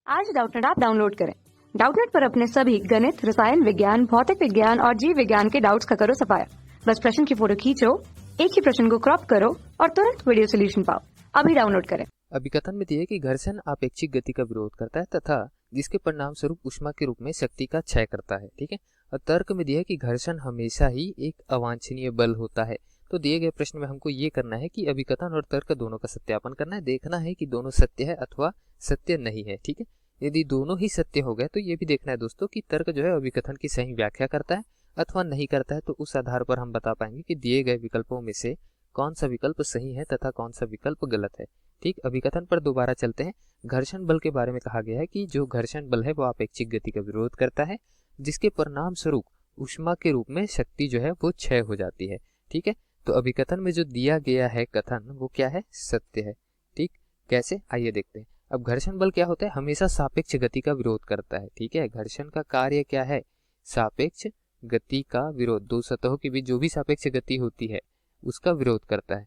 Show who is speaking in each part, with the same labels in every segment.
Speaker 1: आज Doubtnut app download करें। Doubtnut पर अपने सभी गणित, रसायन विज्ञान, भौतिक विज्ञान और जीव विज्ञान के डाउट्स का करो सफाया। बस प्रश्न की फोटो खींचो, एक ही प्रश्न को क्रॉप करो और तुरंत वीडियो सोल्यूशन पाओ। अभी डाउनलोड करें।
Speaker 2: अभिकथन में दिया है कि घर्षण आपेक्षिक गति का विरोध करता है तथा जिसके परिणाम स्वरूप ऊष्मा के रूप में शक्ति का क्षय करता है। ठीक है। और तर्क में दिया है कि घर्षण हमेशा ही एक अवांछनीय बल होता है। तो दिए गए प्रश्न में हमको ये करना है कि अभिकथन और तर्क दोनों का सत्यापन करना है, देखना है कि दोनों सत्य है अथवा सत्य नहीं है। ठीक है। यदि दोनों ही सत्य हो गए तो ये भी देखना है दोस्तों कि तर्क जो है अभिकथन की सही व्याख्या करता है अथवा नहीं करता है। तो उस आधार पर हम बता पाएंगे कि दिए गए विकल्पों में से कौन सा विकल्प सही है तथा कौन सा विकल्प गलत है। ठीक। अभिकथन पर दोबारा चलते हैं। घर्षण बल के बारे में कहा गया है कि जो घर्षण बल है वो आपेक्षिक गति का विरोध करता है, जिसके परिणाम स्वरूप ऊष्मा के रूप में शक्ति जो है वो क्षय हो जाती है। ठीक है। तो अभिकथन में जो दिया गया है कथन वो क्या है? सत्य है। ठीक। कैसे? आइए देखते हैं। अब घर्षण बल क्या होता है? हमेशा सापेक्ष गति का विरोध करता है। ठीक है। घर्षण का कार्य क्या है? सापेक्ष गति का विरोध। दो सतहों के बीच जो भी सापेक्ष गति होती है उसका विरोध करता है।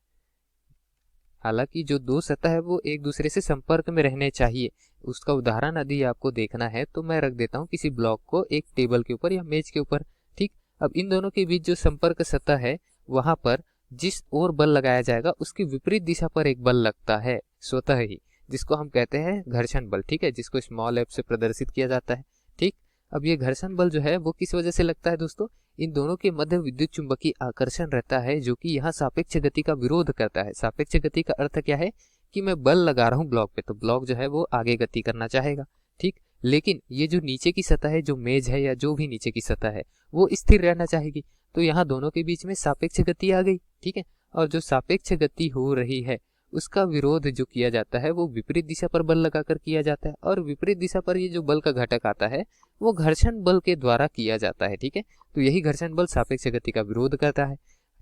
Speaker 2: हालांकि जो दो सतह है वो एक दूसरे से संपर्क में रहने चाहिए। उसका उदाहरण यदि आपको देखना है तो मैं रख देता हूँ किसी ब्लॉक को एक टेबल के ऊपर या मेज के ऊपर। ठीक। अब इन दोनों के बीच जो संपर्क सतह है वहां पर जिस ओर बल लगाया जाएगा उसकी विपरीत दिशा पर एक बल लगता है स्वतः ही, जिसको हम कहते हैं घर्षण बल। ठीक है। जिसको स्मॉल एफ से प्रदर्शित किया जाता है। ठीक। अब ये घर्षण बल जो है वो किस वजह से लगता है दोस्तों? इन दोनों के मध्य विद्युत चुंबकीय आकर्षण रहता है जो कि यहाँ सापेक्ष गति का विरोध करता है। सापेक्ष गति का अर्थ क्या है कि मैं बल लगा रहा हूँ ब्लॉक पे तो ब्लॉक जो है वो आगे गति करना चाहेगा। ठीक। लेकिन ये जो नीचे की सतह है, जो मेज है या जो भी नीचे की सतह है वो स्थिर रहना चाहेगी। तो यहाँ दोनों के बीच में सापेक्ष गति आ गई। ठीक है। और जो सापेक्ष गति हो रही है उसका विरोध जो किया जाता है वो विपरीत दिशा पर बल लगाकर किया जाता है। और विपरीत दिशा पर ये जो बल का घटक आता है वो घर्षण बल के द्वारा किया जाता है। ठीक है। तो यही घर्षण बल सापेक्ष गति का विरोध करता है।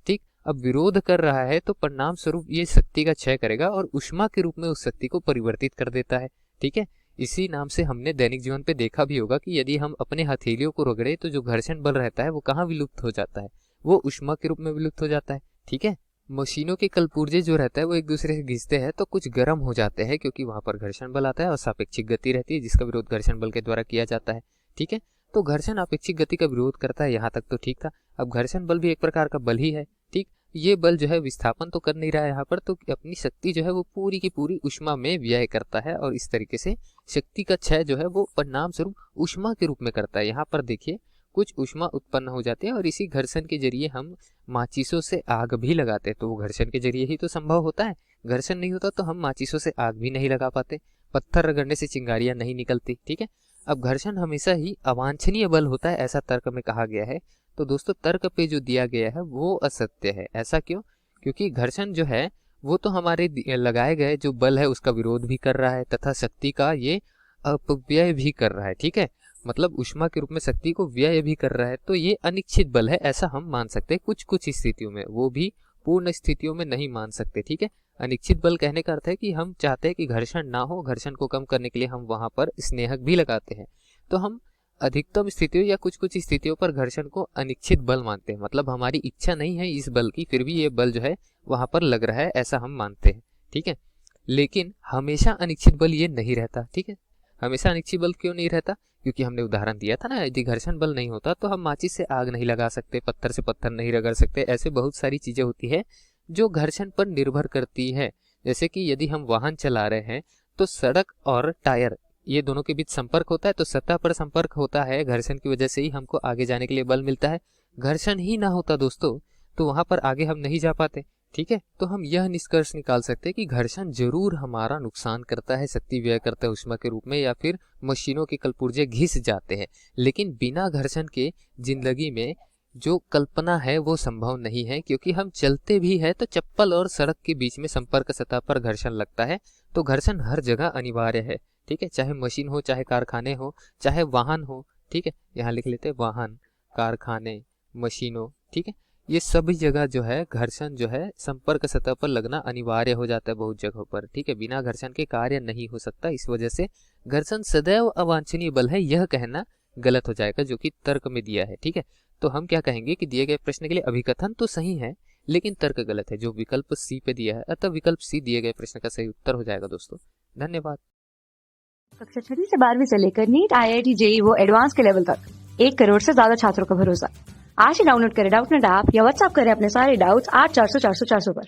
Speaker 2: ठीक। अब विरोध कर रहा है तो परिणाम स्वरूप ये शक्ति का क्षय करेगा और ऊष्मा के रूप में उस शक्ति को परिवर्तित कर देता है। ठीक है। इसी नाम से हमने दैनिक जीवन पे देखा भी होगा कि यदि हम अपने हथेलियों को रगड़े तो जो घर्षण बल रहता है वो कहाँ विलुप्त हो जाता है? वो ऊष्मा के रूप में विलुप्त हो जाता है। ठीक है। मशीनों के कलपुर्जे जो रहता है वो एक दूसरे से घिसते हैं तो कुछ गर्म हो जाते हैं क्योंकि वहां पर घर्षण बल आता है और सापेक्षिक गति रहती है जिसका विरोध घर्षण बल के द्वारा किया जाता है। ठीक है। तो घर्षण आपेक्षिक गति का विरोध करता है, यहाँ तक तो ठीक था। अब घर्षण बल भी एक प्रकार का बल ही है। ठीक। ये बल जो है विस्थापन तो कर नहीं रहा है यहाँ पर, तो अपनी शक्ति जो है वो पूरी की पूरी ऊष्मा में व्यय करता है और इस तरीके से शक्ति का क्षय जो है वो परिणाम स्वरूप ऊष्मा के रूप में करता है। यहाँ पर देखिए कुछ ऊष्मा उत्पन्न हो जाती है और इसी घर्षण के जरिए हम माचिसों से आग भी लगाते हैं। तो वो घर्षण के जरिए ही तो संभव होता है। घर्षण नहीं होता तो हम माचिसों से आग भी नहीं लगा पाते, पत्थर रगड़ने से चिंगारियां नहीं निकलती। ठीक है। अब घर्षण हमेशा ही अवांछनीय बल होता है ऐसा तर्क में कहा गया है। तो दोस्तों तर्क पे जो दिया गया है वो असत्य है। ऐसा क्यों? क्योंकि घर्षण जो है वो तो हमारे लगाए गए जो बल है उसका विरोध भी कर रहा है तथा शक्ति का ये अपव्यय भी कर रहा है। ठीक है। मतलब ऊष्मा के रूप में शक्ति को व्यय भी कर रहा है। तो ये अनिश्चित बल है ऐसा हम मान सकते हैं कुछ कुछ स्थितियों में, वो भी पूर्ण स्थितियों में नहीं मान सकते। ठीक है। अनिश्चित बल कहने का अर्थ है कि हम चाहते हैं कि घर्षण ना हो, घर्षण को कम करने के लिए हम वहां पर स्नेहक भी लगाते हैं। तो हम अधिकतम स्थितियों या कुछ कुछ स्थितियों पर घर्षण को अनिश्चित बल मानते हैं। मतलब हमारी इच्छा नहीं है इस बल की, फिर भी ये बल जो है वहां पर लग रहा है ऐसा हम मानते हैं। ठीक है। लेकिन हमेशा अनिश्चित बल ये नहीं रहता। ठीक है। हमेशा अनिश्चित बल क्यों नहीं रहता? क्योंकि हमने उदाहरण दिया था ना, यदि घर्षण बल नहीं होता तो हम माचिस से आग नहीं लगा सकते, पत्थर से पत्थर नहीं रगड़ सकते। ऐसे बहुत सारी चीजें होती है जो घर्षण पर निर्भर करती है। जैसे कि यदि हम वाहन चला रहे हैं तो सड़क और टायर ये दोनों के बीच संपर्क होता है, तो सतह पर संपर्क होता है, घर्षण की वजह से ही हमको आगे जाने के लिए बल मिलता है। घर्षण ही ना होता दोस्तों तो वहां पर आगे हम नहीं जा पाते। ठीक है। तो हम यह निष्कर्ष निकाल सकते हैं कि घर्षण जरूर हमारा नुकसान करता है, शक्ति व्यय करता है ऊष्मा के रूप में, या फिर मशीनों के कलपुर्जे घिस जाते हैं। लेकिन बिना घर्षण के जिंदगी में जो कल्पना है वो संभव नहीं है, क्योंकि हम चलते भी है तो चप्पल और सड़क के बीच में संपर्क सतह पर घर्षण लगता है। तो घर्षण हर जगह अनिवार्य है। ठीक है। चाहे मशीन हो, चाहे कारखाने हो, चाहे वाहन हो। ठीक है। यहाँ लिख लेते हैं वाहन, कारखाने, मशीनों। ठीक है। ये सभी जगह जो है घर्षण जो है संपर्क सतह पर लगना अनिवार्य हो जाता है बहुत जगहों पर। ठीक है। बिना घर्षण के कार्य नहीं हो सकता। इस वजह से घर्षण सदैव अवांछनीय बल है यह कहना गलत हो जाएगा जो कि तर्क में दिया है। ठीक है। तो हम क्या कहेंगे कि दिए गए प्रश्न के लिए अभिकथन तो सही है लेकिन तर्क गलत है जो विकल्प सी पे दिया है। अतः विकल्प सी दिए गए प्रश्न का सही उत्तर हो जाएगा दोस्तों। धन्यवाद।
Speaker 1: कक्षा 6वीं से 12वीं से लेकर नीट, IIT, JEE वो एडवांस के लेवल तक 1 करोड़ से ज्यादा छात्रों का भरोसा। आज ही डाउनलोड करें डाउटनेट ऐप या व्हाट्सएप करें अपने सारे डाउट्स 8400 400 400 पर।